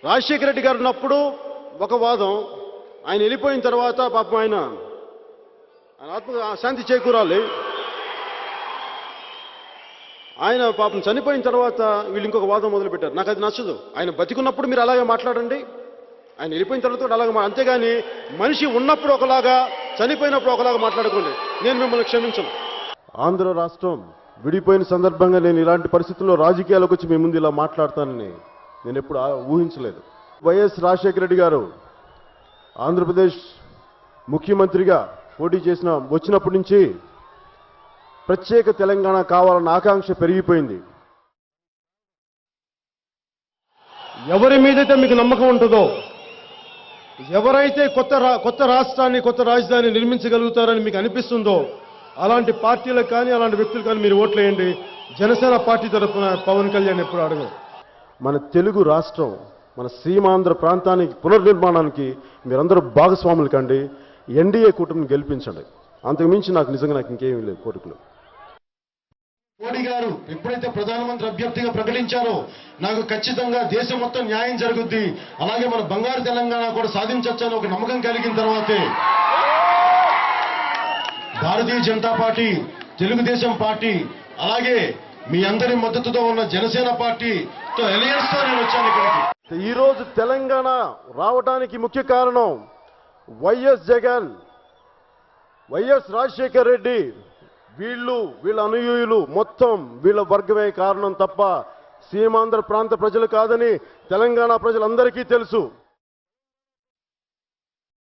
రాజశేఖర రెడ్డి గారు ఉన్నప్పుడు ఒక వాదం, ఆయన వెళ్ళిపోయిన తర్వాత పాపం ఆయన ఆత్మ శాంతి చేకూరాలి. ఆయన పాపం చనిపోయిన తర్వాత వీళ్ళు ఇంకొక వాదం మొదలుపెట్టారు. నాకు అది నచ్చదు. ఆయన బతికున్నప్పుడు మీరు అలాగే మాట్లాడండి, ఆయన వెళ్ళిపోయిన తర్వాత కూడా అలాగే అంతేగాని మనిషి ఉన్నప్పుడు ఒకలాగా చనిపోయినప్పుడు ఒకలాగా మాట్లాడుకోండి. నేను మిమ్మల్ని క్షమించను. ఆంధ్ర రాష్ట్రం విడిపోయిన సందర్భంగా నేను ఇలాంటి పరిస్థితుల్లో రాజకీయాలకు వచ్చి మీ ముందు ఇలా మాట్లాడతానని నేను ఎప్పుడు ఊహించలేదు. వైఎస్ రాజశేఖర రెడ్డి గారు ఆంధ్రప్రదేశ్ ముఖ్యమంత్రిగా పోటీ వచ్చినప్పటి నుంచి ప్రత్యేక తెలంగాణ కావాలన్న ఆకాంక్ష పెరిగిపోయింది. ఎవరి మీదైతే మీకు నమ్మకం ఉంటుందో, ఎవరైతే కొత్త రాష్ట్రాన్ని కొత్త రాజధాని నిర్మించగలుగుతారని మీకు అనిపిస్తుందో అలాంటి పార్టీలకు కానీ అలాంటి వ్యక్తులు కానీ మీరు ఓట్లేయండి. జనసేన పార్టీ తరఫున పవన్ కళ్యాణ్ ఎప్పుడు అడగదు. మన తెలుగు రాష్ట్రం, మన సీమాంధ్ర ప్రాంతానికి పునర్నిర్మాణానికి మీరందరూ భాగస్వాములు కండి. ఎన్డీఏ కూటమిని గెలిపించండి. అంతకుమించి నాకు ఇంకేమీ లేదు కోరికలు. మోడీ గారు ఎప్పుడైతే ప్రధానమంత్రి అభ్యర్థిగా ప్రకటించారో నాకు ఖచ్చితంగా దేశం మొత్తం న్యాయం జరుగుద్ది, అలాగే మన బంగారు తెలంగాణ కూడా సాధించొచ్చని ఒక నమ్మకం కలిగిన తర్వాతే భారతీయ జనతా పార్టీ, తెలుగుదేశం పార్టీ, అలాగే మీ అందరి మద్దతుతో ఉన్న జనసేన పార్టీతో అలయన్స్ తో నేను వచ్చాను ఇక్కడికి. ఈరోజు తెలంగాణ రావడానికి ముఖ్య కారణం వైఎస్ జగన్, వైఎస్ రాజశేఖర్ రెడ్డి, వీళ్ళ అనుయూయులు మొత్తం వీళ్ళ వర్గమే కారణం తప్ప సీమాంధ్ర ప్రాంత ప్రజలు కాదని తెలంగాణ ప్రజలందరికీ తెలుసు.